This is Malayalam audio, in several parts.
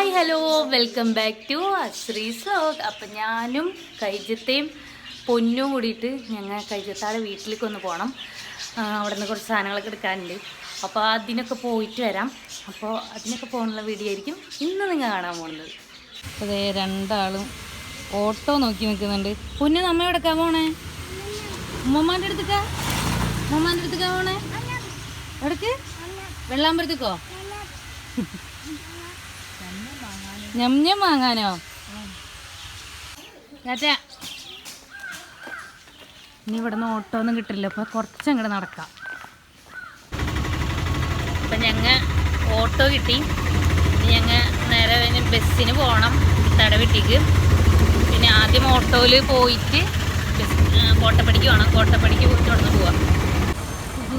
Hi hello welcome back to അശ്രീസ് വ്ലോഗ്. അപ്പം ഞാനും കൈജത്തെയും പൊന്നും കൂടിയിട്ട് ഞങ്ങൾ കൈജത്താടെ വീട്ടിലേക്ക് ഒന്ന് പോകണം. അവിടെ നിന്ന് കുറച്ച് സാധനങ്ങളൊക്കെ എടുക്കാനുണ്ട്. അപ്പോൾ അതിനൊക്കെ പോയിട്ട് വരാം. അപ്പോൾ അതിനൊക്കെ പോകാനുള്ള വീഡിയോ ആയിരിക്കും ഇന്ന് നിങ്ങൾ കാണാൻ പോകുന്നത്. അതെ, രണ്ടാളും ഓട്ടോ നോക്കി നിൽക്കുന്നുണ്ട്. പൊന്നു നമ്മ എവിടെക്കാ പോണേ? ഉമ്മമാൻ്റെ അടുത്തേക്കാ പോണേ? എവിടേക്ക്? വെള്ളാമ്പലത്തേക്കോ? ഞം വാങ്ങാനോ? ചേച്ചാ ഇനി ഇവിടെ നിന്ന് ഓട്ടോ ഒന്നും കിട്ടില്ല. അപ്പോൾ കുറച്ചങ്ങോട്ട് നടക്കാം. അപ്പം ഞങ്ങൾ ഓട്ടോ കിട്ടി. ഞങ്ങൾ നേരെ ബസ്സിന് പോകണം തടവെട്ടിക്ക്. പിന്നെ ആദ്യം ഓട്ടോയിൽ പോയിട്ട് കോട്ടപ്പടിക്ക് പോകണം. കോട്ടപ്പടിക്ക് പോയിട്ട് അവിടെ നിന്ന് പോവാം.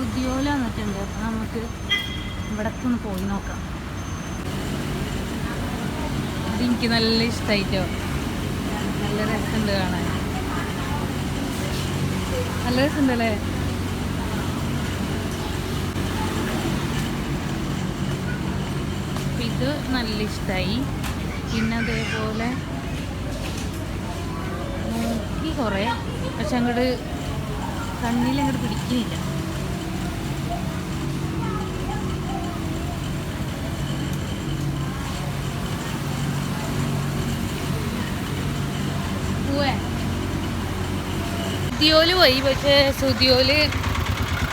ഉദ്യോഗം വന്നിട്ടുണ്ട്. അപ്പം നമുക്ക് ഇവിടേക്ക് ഒന്ന് പോയി നോക്കാം. എനിക്ക് നല്ല ഇഷ്ടമായിട്ടോ. നല്ല രസമുണ്ട് കാണാൻ. നല്ല രസമുണ്ടല്ലേ? ഇത് നല്ല ഇഷ്ടമായി. പിന്നെ അതേപോലെ നോക്കി കുറേ, പക്ഷെ അങ്ങോട്ട് കണ്ണിലങ്ങോട്ട് പിടിക്കുന്നില്ല. സുതിയോല് പോയി, പക്ഷേ സുതിയോല്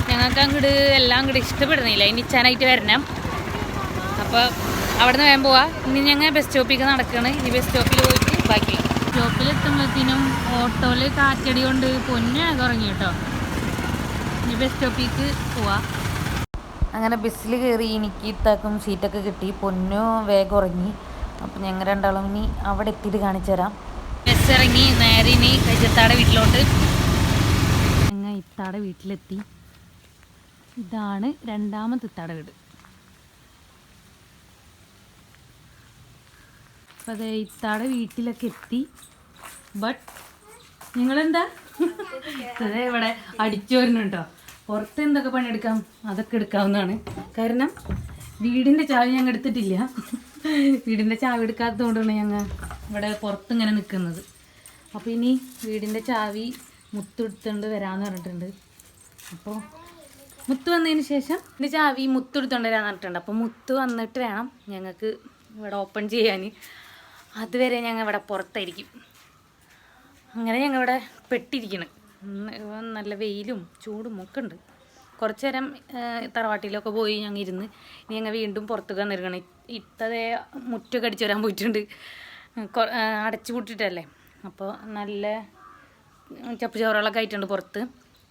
ഞങ്ങൾക്ക് അങ്ങോട്ട് എല്ലാം അങ്ങോട്ട് ഇഷ്ടപ്പെടുന്നില്ല. ഇനി ഇച്ചാനായിട്ട് വരണം. അപ്പോൾ അവിടെ നിന്ന് വേഗം പോവാം. ഇനി ഞങ്ങൾ ബസ് സ്റ്റോപ്പിലേക്ക് നടക്കുകയാണ്. ഇനി ബസ് സ്റ്റോപ്പിൽ പോയിട്ട് ബാക്കി സ്റ്റോപ്പിലെത്തുമ്പോഴത്തേനും ഓട്ടോയിൽ കാറ്റടി കൊണ്ട് പൊന്നാകെ ഉറങ്ങി കേട്ടോ. ഇനി ബസ് സ്റ്റോപ്പിലേക്ക് പോവാം. അങ്ങനെ ബസ്സിൽ കയറി. എനിക്ക് ഇത്താക്കും സീറ്റൊക്കെ കിട്ടി. പൊന്നു വേഗം ഉറങ്ങി. അപ്പം ഞങ്ങൾ രണ്ടാളും ഇനി അവിടെ എത്തിയിട്ട് കാണിച്ചു തരാം. ബസ് ഇറങ്ങി നേരെ ഇനി കൈജത്താടെ വീട്ടിലോട്ട്. ഞങ്ങൾ ഇത്താടെ വീട്ടിലെത്തി. ഇതാണ് രണ്ടാമത്തെ ഇത്താടെ വീട്. അപ്പം അതെ, ഇത്താടെ വീട്ടിലൊക്കെ എത്തി. ബട്ട് നിങ്ങളെന്താ അതെ ഇവിടെ അടിച്ചു വരുന്നുണ്ടോ? പുറത്ത് എന്തൊക്കെ പണിയെടുക്കാം അതൊക്കെ എടുക്കാവുന്നതാണ്. കാരണം വീടിൻ്റെ ചാവി ഞങ്ങൾ എടുത്തിട്ടില്ല. വീടിൻ്റെ ചാവി എടുക്കാത്തത് കൊണ്ടാണ് ഞങ്ങൾ ഇവിടെ പുറത്തിങ്ങനെ നിൽക്കുന്നത്. അപ്പോൾ ഇനി വീടിൻ്റെ ചാവി മുത്ത് എടുത്തുകൊണ്ട് വരാമെന്ന് പറഞ്ഞിട്ടുണ്ട്. അപ്പോൾ മുത്ത് വന്നതിന് ശേഷം ഇതിൻ്റെ ചാവി മുത്ത് എടുത്തുകൊണ്ട് വരാമെന്ന് പറഞ്ഞിട്ടുണ്ട്. അപ്പോൾ മുത്ത് വന്നിട്ട് വേണം ഞങ്ങൾക്ക് ഇവിടെ ഓപ്പൺ ചെയ്യാൻ. അതുവരെ ഞങ്ങൾ ഇവിടെ പുറത്തായിരിക്കും. അങ്ങനെ ഞങ്ങൾ ഇവിടെ പെട്ടിരിക്കണം. നല്ല വെയിലും ചൂടും ഒക്കെ ഉണ്ട്. കുറച്ച് നേരം തറവാട്ടിലൊക്കെ പോയി ഞങ്ങൾ ഇരുന്ന് ഇനി ഞങ്ങൾ വീണ്ടും പുറത്തേക്ക് വന്നിരിക്കണം. ഇത്തതേ മുറ്റൊക്കെ അടിച്ചു വരാൻ പോയിട്ടുണ്ട്. അടച്ചു പൂട്ടിട്ടല്ലേ. അപ്പോൾ നല്ല ചപ്പ് ചോറുകളൊക്കെ ആയിട്ടുണ്ട് പുറത്ത്.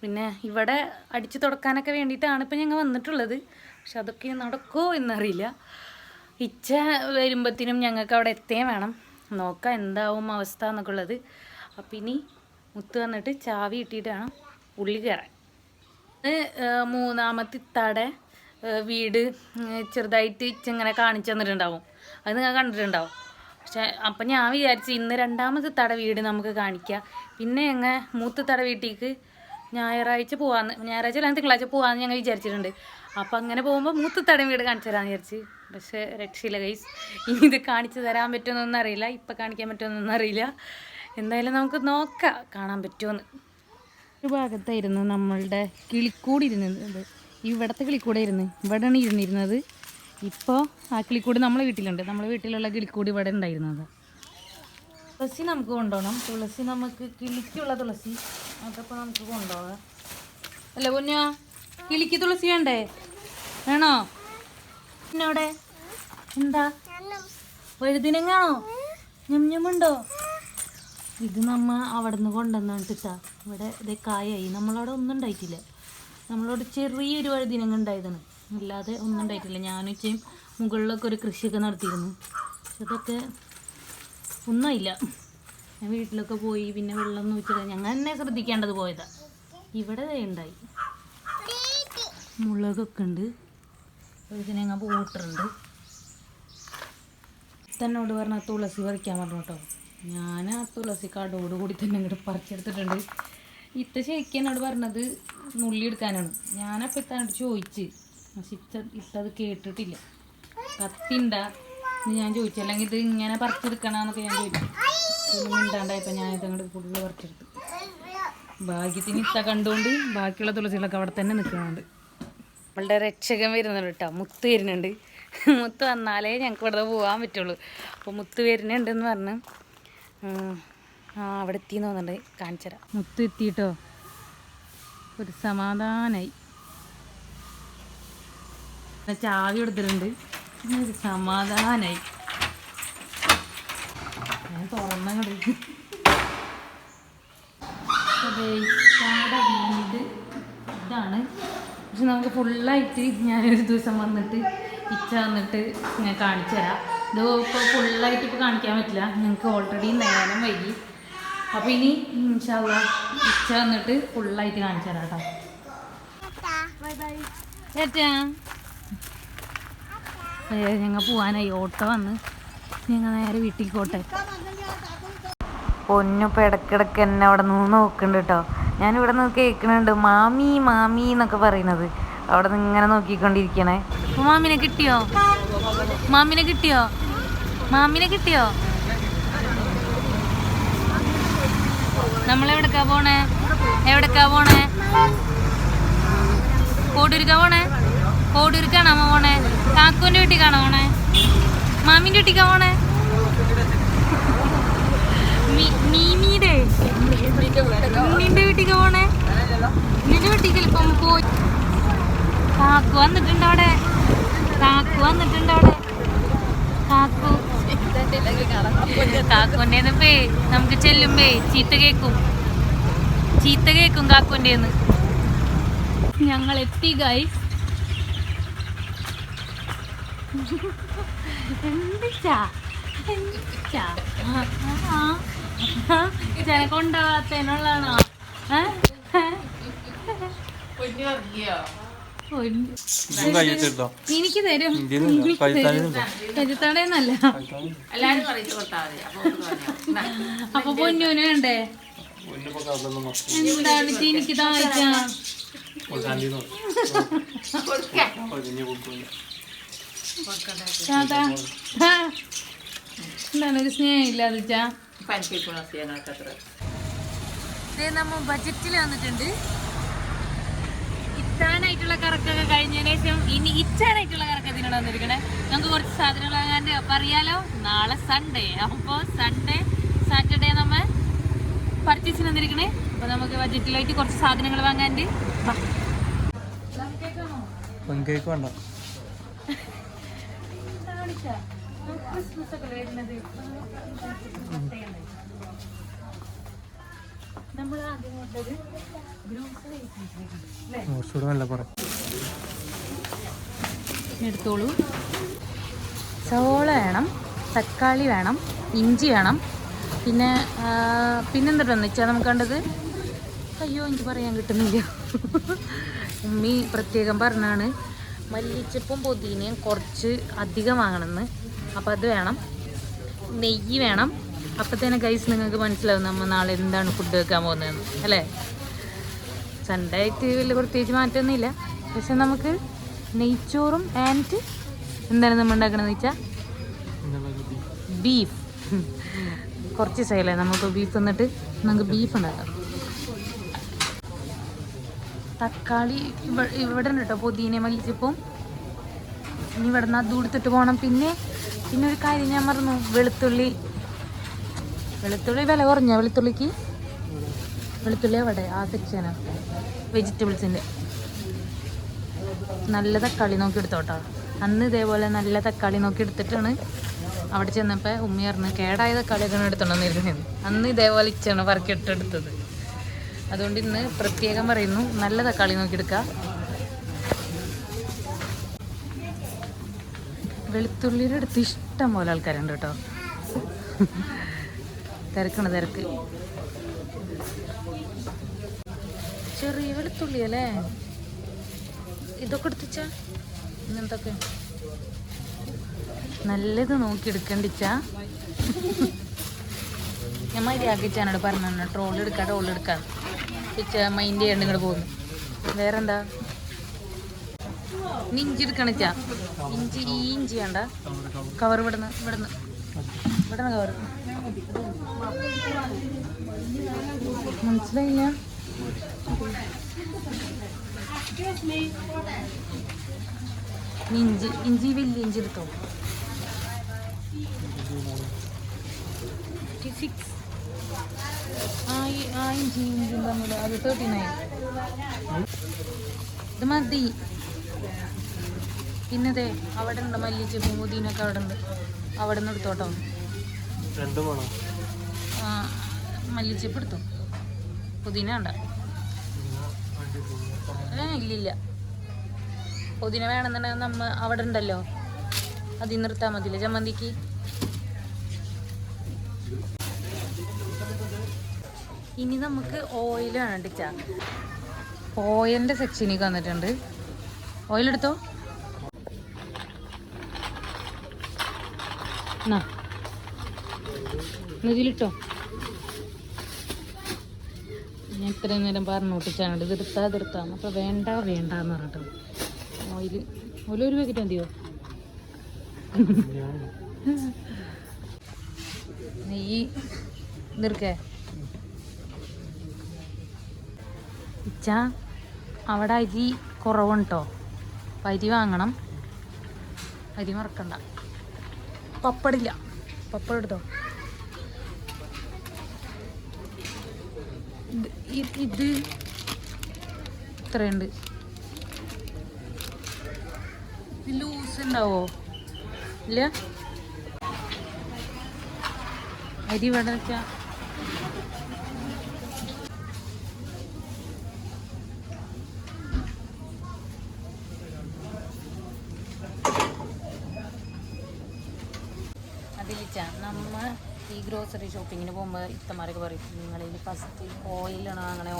പിന്നെ ഇവിടെ അടിച്ച് തുടക്കാനൊക്കെ വേണ്ടിയിട്ടാണ് ഇപ്പം ഞങ്ങൾ വന്നിട്ടുള്ളത്. പക്ഷെ അതൊക്കെ നടക്കുമോ എന്നറിയില്ല. ഇച്ച വരുമ്പോഴത്തേനും ഞങ്ങൾക്ക് അവിടെ എത്തുകയും വേണം. നോക്കാം എന്താവും അവസ്ഥ എന്നൊക്കെ ഉള്ളത്. അപ്പം ഇനി മുത്ത് വന്നിട്ട് ചാവി ഇട്ടിട്ട് വേണം ഉള്ളിൽ കയറാൻ. മൂന്നാമത്തെ ഇത്താടെ വീട് ചെറുതായിട്ട് ഇച്ചിങ്ങനെ കാണിച്ചു തന്നിട്ടുണ്ടാവും. അത് നിങ്ങൾ കണ്ടിട്ടുണ്ടാവും. പക്ഷെ അപ്പം ഞാൻ വിചാരിച്ചു ഇന്ന് രണ്ടാമത്തെ ഇത്താടെ വീട് നമുക്ക് കാണിക്കാം. പിന്നെ ഞങ്ങൾ മൂത്തിത്താടെ വീട്ടിലേക്ക് ഞായറാഴ്ച അല്ല തിങ്കളാഴ്ച പോകാമെന്ന് ഞങ്ങൾ വിചാരിച്ചിട്ടുണ്ട്. അപ്പം അങ്ങനെ പോകുമ്പോൾ മൂത്തിത്താടെ വീട് കാണിച്ചു തരാമെന്ന് വിചാരിച്ച്. പക്ഷേ രക്ഷയില്ല ഗൈസ്. ഇനി ഇത് കാണിച്ചു തരാൻ പറ്റുമെന്നൊന്നും അറിയില്ല. ഇപ്പം കാണിക്കാൻ പറ്റുമെന്നൊന്നും അറിയില്ല. എന്തായാലും നമുക്ക് നോക്കാം കാണാൻ പറ്റുമെന്ന്. ഒരു ഭാഗത്തായിരുന്നു നമ്മളുടെ കിളിക്കൂട് ഇരുന്നത്. ഇവിടുത്തെ കിളിക്കൂടെ ഇവിടെയാണ് ഇരുന്നിരുന്നത്. ഇപ്പോൾ ആ കിളിക്കൂട് നമ്മളെ വീട്ടിലുണ്ട്. നമ്മളെ വീട്ടിലുള്ള കിളിക്കൂട് ഇവിടെ ഉണ്ടായിരുന്നത്. തുളസി നമുക്ക് കൊണ്ടുപോകണം. തുളസി നമുക്ക് കിളിക്കുള്ള തുളസി അതപ്പോൾ നമുക്ക് കൊണ്ടുപോകാം. അല്ല പൊന്നോ, കിളിക്ക് തുളസി വേണ്ടേ? വേണോ? പിന്നോടെ എന്താ വഴുതിനങ്ങാണോ? ഞമ്മുണ്ടോ? ഇത് നമ്മ അവിടെ നിന്ന് കൊണ്ടുവന്നിട്ടാ. ഇവിടെ ഇതേ കായായി. നമ്മളവിടെ ഒന്നും ഉണ്ടായിട്ടില്ല. നമ്മളോട് ചെറിയൊരു വഴുതിനങ്ങ ഉണ്ടായതാണ്. അല്ലാതെ ഒന്നും ഉണ്ടായിട്ടില്ല. ഞാനും ഇച്ചയും മുകളിലൊക്കെ ഒരു കൃഷിയൊക്കെ നടത്തിയിരുന്നു. അതൊക്കെ ഒന്നുമില്ല. ഞാൻ വീട്ടിലൊക്കെ പോയി പിന്നെ വെള്ളം ഒന്നും വെച്ചിട്ട് ഞങ്ങൾ തന്നെ ശ്രദ്ധിക്കേണ്ടത് പോയതാ. ഇവിടെ ഉണ്ടായി. മുളകൊക്കെ ഉണ്ട്. വഴുതിനങ്ങ പൂട്ടുണ്ട്. തന്നോട് പറഞ്ഞാൽ തുളസി പറിക്കാൻ പറഞ്ഞു കേട്ടോ. ഞാൻ ആ തുളസി കാടോട് കൂടി തന്നെ ഇങ്ങോട്ട് പറിച്ചെടുത്തിട്ടുണ്ട്. ഇത്ത ശരിക്കും എന്നോട് പറഞ്ഞത് നുള്ളി എടുക്കാനാണ്. ഞാനപ്പോൾ ഇത്തനോട് ചോദിച്ച്. പക്ഷെ ഇത്തത് കേട്ടിട്ടില്ല. കത്തിണ്ട ഞാൻ ചോദിച്ചു, അല്ലെങ്കിൽ ഇത് ഇങ്ങനെ പറിച്ചെടുക്കണമെന്നൊക്കെ ഞാൻ ചോദിച്ചു. ഒന്നും മിണ്ടാണ്ടായപ്പോൾ ഞാനിത് അങ്ങോട്ട് ഫുള്ള് പറിച്ചെടുത്തു. ഭാഗ്യത്തിന് ഇത്ത കണ്ടുകൊണ്ട് ബാക്കിയുള്ള തുളസികളൊക്കെ അവിടെ തന്നെ നിൽക്കുന്നുണ്ട്. നമ്മളുടെ രക്ഷകൻ വരുന്നുണ്ട് കേട്ടോ, മുത്ത് വരുന്നുണ്ട്. മുത്ത് വന്നാലേ ഞങ്ങൾക്ക് ഇവിടെ പോകാൻ പറ്റുള്ളൂ. അപ്പോൾ മുത്ത് വരുന്നുണ്ടെന്ന് പറഞ്ഞ് അവിടെ എത്തിയെന്ന് തോന്നുന്നുണ്ട്, കാണിച്ചുതരാം. മുത്ത് എത്തിയിട്ടോ, ഒരു സമാധാനമായി. ചാവി എടുത്തിട്ടുണ്ട്, ഒരു സമാധാനമായി. ഞാൻ തുറന്നങ്ങോട്ട് വീട് ഇതാണ്. പക്ഷെ നമുക്ക് ഫുള്ളായിട്ട് ഞാനൊരു ദിവസം വന്നിട്ട് ഇച്ച വന്നിട്ട് ഞാൻ കാണിച്ചു തരാം. ഇത് ഇപ്പോൾ ഫുള്ളായിട്ട് ഇപ്പോൾ കാണിക്കാൻ പറ്റില്ല, ഞങ്ങൾക്ക് ഓൾറെഡി നേരം വൈകി. അപ്പോൾ ഇനി ഇൻഷാ അല്ലാഹ് ഇച്ച വന്നിട്ട് ഫുള്ളായിട്ട് കാണിച്ചു തരാം കേട്ടോ. ചേട്ടാ ഞങ്ങൾ പോവാനായി, ഓട്ടോ വന്ന് ഞങ്ങൾ നേരെ വീട്ടിൽ പോട്ടെ. പൊന്നിപ്പോൾ ഇടയ്ക്കിടയ്ക്ക് എന്നെ അവിടെ നിന്ന് നോക്കുന്നുണ്ട് കേട്ടോ. ഞാനിവിടെ നിന്ന് കേൾക്കുന്നുണ്ട് മാമി മാമി എന്നൊക്കെ പറയുന്നത്. അവിടെ നിന്ന് ഇങ്ങനെ നോക്കിക്കൊണ്ടിരിക്കണേ. മാമിനെ കിട്ടിയോ? മാമിനെ കിട്ടിയോ? മാമിനെ കിട്ടിയോ? നമ്മളെവിടേക്കാ പോണേ? എവിടേക്കാ പോണേ? കോടൂർക്കാ പോണേ? കോടൂർക്കാണോ അമ്മ പോണേ? കാക്കുവിൻ്റെ വീട്ടിൽ പോണേ? മാമിൻ്റെ വീട്ടിലേക്കാ പോണേ? മീമിയുടെ നിന്റെ വീട്ടിലേക്ക് പോണേ? നിന്റെ വീട്ടിലേക്ക് ഇപ്പം പോയി. കാക്കു വന്നിട്ടുണ്ട് അവിടെ, കാക്കു വന്നിട്ടുണ്ട് അവിടെ. കാക്കു കാക്കുൻ്റെ പേ നമുക്ക് ചെല്ലുമ്പേ ചീത്ത കേക്കും, ചീത്ത കേക്കും കാക്കുൻ്റെ. ഞങ്ങൾ എത്തി ഗൈസ്. കൊണ്ടാവാത്തതിനുള്ളതാണോ? എനിക്ക് തരും, കരുത്താടേന്നല്ല. അപ്പൊ പൊന്നൂന് വേണ്ടേ? എന്താണ് എനിക്ക് താഴ്ച? എന്താണ് ഒരു സ്നേഹം ഇല്ലാതെ? നമ്മ ബജറ്റിൽ വന്നിട്ടുണ്ട്. ഇറ്റാനായിട്ടുള്ള കറക്കൊക്കെ കഴിഞ്ഞതിന് ശേഷം ഇനി ഇറ്റാനായിട്ടുള്ള കറക്കം ഇതിനോട് വന്നിരിക്കണേ. നമുക്ക് കുറച്ച് സാധനങ്ങൾ വാങ്ങാണ്ട്. അപ്പം അറിയാലോ, നാളെ സൺഡേ. അപ്പോൾ സൺഡേ സാറ്റർഡേ നമ്മൾ പർച്ചേസിന് വന്നിരിക്കണേ. അപ്പോൾ നമുക്ക് ബജറ്റിലായിട്ട് കുറച്ച് സാധനങ്ങൾ വാങ്ങാണ്ട്. ക്രിസ്മസ് ഒക്കെ വരുന്നത് നമ്മൾ ആദ്യം കൊണ്ടത് എടുത്തോളൂ. സവോള വേണം, തക്കാളി വേണം, ഇഞ്ചി വേണം, പിന്നെന്തിട്ടെന്ന് വെച്ചാൽ നമുക്ക് കണ്ടത്. അയ്യോ എനിക്ക് പറയാൻ കിട്ടുന്നില്ല. ഉമ്മി പ്രത്യേകം പറഞ്ഞാണ് മല്ലിച്ചപ്പും പുതിനയും കുറച്ച് അധികം വാങ്ങണമെന്ന്. അപ്പോൾ അത് വേണം. നെയ്യ് വേണം. അപ്പോഴത്തേനെ ഗൈസ് നിങ്ങൾക്ക് മനസ്സിലാവും നമ്മൾ നാളെ എന്താണ് ഫുഡ് വെക്കാൻ പോകുന്നതെന്ന്, അല്ലേ? സൺഡേ ആയിട്ട് വലിയ പ്രത്യേകിച്ച് മാറ്റമൊന്നുമില്ല. പക്ഷെ നമുക്ക് നെയ്ച്ചോറും ആൻഡ് എന്താണ് നമ്മൾ ഉണ്ടാക്കണമെന്ന് വെച്ചാൽ ബീഫ്. കുറച്ച് ദിവസമല്ലേ നമുക്ക് ബീഫ് തന്നിട്ട് നമുക്ക് ബീഫ് ഉണ്ടാക്കാം. തക്കാളി ഇവിടെ ഉണ്ട് കേട്ടോ, പുതിന മല്ലിച്ചപ്പും. ഇനി ഇവിടെ നിന്ന് അത് കൊടുത്തിട്ട് പോകണം. പിന്നെ ഒരു കാര്യം ഞാൻ മറന്നു, വെളുത്തുള്ളി വില കുറഞ്ഞ വെളുത്തുള്ളി അവിടെ ആ സെക്ഷനാണ് വെജിറ്റബിൾസിൻ്റെ. നല്ല തക്കാളി നോക്കി എടുത്തോട്ടോ. അന്ന് ഇതേപോലെ നല്ല തക്കാളി നോക്കി എടുത്തിട്ടാണ് അവിടെ ചെന്നപ്പോൾ ഉമ്മി പറഞ്ഞ് കേടായ തക്കാളിയൊക്കെ എടുത്തോണ്ടെന്നിരുന്നത്. അന്ന് ഇതേപോലെ ഇച്ചാണ് പറക്കിട്ടെടുത്തത്. അതുകൊണ്ട് ഇന്ന് പ്രത്യേകം പറയുന്നു, നല്ല തക്കാളി നോക്കിയെടുക്കുക. വെളുത്തുള്ളിയുടെ അടുത്ത് ഇഷ്ടം പോലെ ആൾക്കാരുണ്ട് കേട്ടോ. തിരക്ക് ചെറിയ വെളുത്തുള്ളി അല്ലേ ഇതൊക്കെ എടുത്തിച്ചാ. ഇങ്ങനത്തൊക്കെ നല്ലത് നോക്കി എടുക്കണ്ടിച്ചാ. ഞാൻ മര്യാദക്കിച്ചാനോട് പറഞ്ഞു ട്രോൾ എടുക്കാൻ പിച്ച മൈൻഡ് ചെയ്യണ്ട ഇങ്ങോട്ട് പോകുന്നു. വേറെന്താ ഇനി ഇഞ്ചി എടുക്കണിച്ചാ ഇഞ്ചി ഈ ഇഞ്ചി വേണ്ട കവർ ഇവിടുന്ന് കവർ മനസ്സിലായില്ല. ഇഞ്ചി വലിയ ഇഞ്ചി എടുത്തോ. 56 ഇഞ്ചി തമ്മിൽ അത് 39 ഇത് മതി. പിന്നതേ അവിടെ ഉണ്ട് മല്ലിച്ചപ്പും പുതിനൊക്കെ അവിടെ ഉണ്ട്, അവിടെ നിന്ന് എടുത്തോട്ടോ. മല്ലിച്ചപ്പ് എടുത്തോ, പുതിന വേണ്ട. ഇല്ലില്ല, പുതിന വേണമെന്നുണ്ടെങ്കിൽ നമ്മ അവിടെ ഉണ്ടല്ലോ, അതിൽ നിർത്താൻ മതിയില്ല ചമ്മന്തിക്ക്. ഇനി നമുക്ക് ഓയിൽ വേണം ടീച്ചാ. ഓയിലിൻ്റെ സെക്ഷനിലേക്ക് വന്നിട്ടുണ്ട്. ഓയിലെടുത്തോ. ഇതിലിട്ടോ. ഞാൻ ഇത്രയും നേരം പറഞ്ഞു ഒട്ടിച്ചാണ് ഇത് എടുത്താന്ന്. അപ്പോൾ വേണ്ടാന്ന് പറഞ്ഞിട്ട് ഓയിൽ ഒരു പാക്കറ്റ് മതിയോ? നെയ്യ് നിർക്കേ ഇച്ച. അവിടെ അരി കുറവുണ്ട് കേട്ടോ, അരി വാങ്ങണം. അരി മറക്കണ്ട. പപ്പടില്ല, പപ്പടം എടുത്തോ. ഇത് ഇത്രയുണ്ട്. ഇത് ലൂസ് ഉണ്ടാവോ? ഇല്ല. അരി ഇവിടെ വെച്ചാ നമ്മ ഈ ഗ്രോസറി ഷോപ്പിങ്ങിന് പോകുമ്പോൾ ഇത്തമാരൊക്കെ പറയും നിങ്ങളിൽ ഫസ്റ്റ് ഓയിലാണ് വാങ്ങണേ.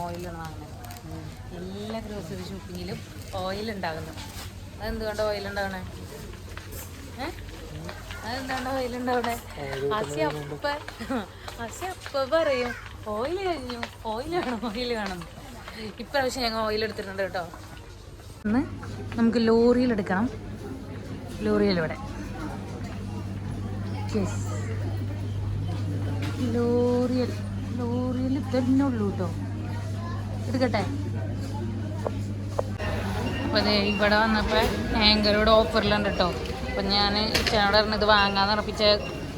എല്ലാ ഗ്രോസറി ഷോപ്പിങ്ങിലും ഓയിൽ ഉണ്ടാകുന്നു. അതെന്തുകൊണ്ട് ഓയിൽ ഉണ്ടാവണേ? അതെന്താണ്ട് ഓയിൽ ഉണ്ടാവണേ? അപ്പ പറയും ഓയിൽ കഴിഞ്ഞു, ഓയിൽ വേണം. ഇപ്രാവശ്യം ഞങ്ങൾ ഓയിൽ എടുത്തിട്ടുണ്ട് കേട്ടോ. ഒന്ന് നമുക്ക് ലോറിയിൽ എടുക്കണം. ലോറിയിൽ തന്നെ ഉള്ളൂ കേട്ടോ. എടുക്കട്ടെ. അപ്പോൾ അതെ ഇവിടെ വന്നപ്പോൾ ഹാങ്കറോട് ഓഫറിലുണ്ട് കേട്ടോ. അപ്പം ഞാൻ ഇച്ചനോട് പറഞ്ഞത് ഇത് വാങ്ങാന്ന് ഉറപ്പിച്ച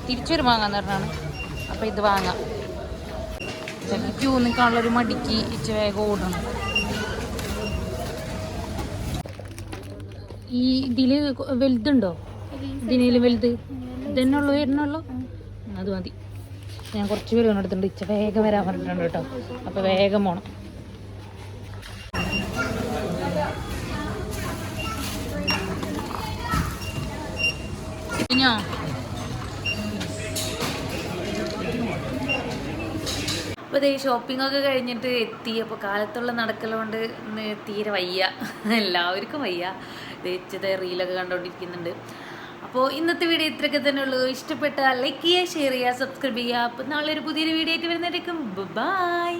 തിരിച്ചൊരു വാങ്ങാന്ന് പറഞ്ഞാണ്. അപ്പോൾ ഇത് വാങ്ങാം. ചിലപ്പോൾ ക്യൂ നിൽക്കാനുള്ളൊരു മടിക്ക് ഇച്ച വേഗം ഓടണം. ഈ ഇതിൽ വലുതുണ്ടോ? ഇതിനേൽ വലുത് ഇതന്നെ ഉള്ളൂ, വരുന്നുള്ളൂ. അത് മതി. ഞാൻ കുറച്ച് പേര് എടുത്തിട്ടുണ്ട്. ഇച്ച വേഗം വരാൻ പറഞ്ഞിട്ടുണ്ട് കേട്ടോ. അപ്പോൾ വേഗം പോകണം. ഞാൻ അപ്പോൾ ഇതേ ഷോപ്പിംഗൊക്കെ കഴിഞ്ഞിട്ട് എത്തി. അപ്പോൾ കാലത്തുള്ള നടക്കലുകൊണ്ട് തീരെ വയ്യ, എല്ലാവർക്കും വയ്യ. തേച്ചത് റീലൊക്കെ കണ്ടുകൊണ്ടിരിക്കുന്നുണ്ട്. അപ്പോൾ ഇന്നത്തെ വീഡിയോ ഇത്രയൊക്കെ തന്നെ ഉള്ളൂ. ഇഷ്ടപ്പെട്ടാൽ ലൈക്ക് ചെയ്യുക, ഷെയർ ചെയ്യുക, സബ്സ്ക്രൈബ് ചെയ്യുക. അപ്പോൾ നാളെ ഒരു പുതിയൊരു വീഡിയോ ആയിട്ട് വരുന്നതായിരിക്കും. ബൈ.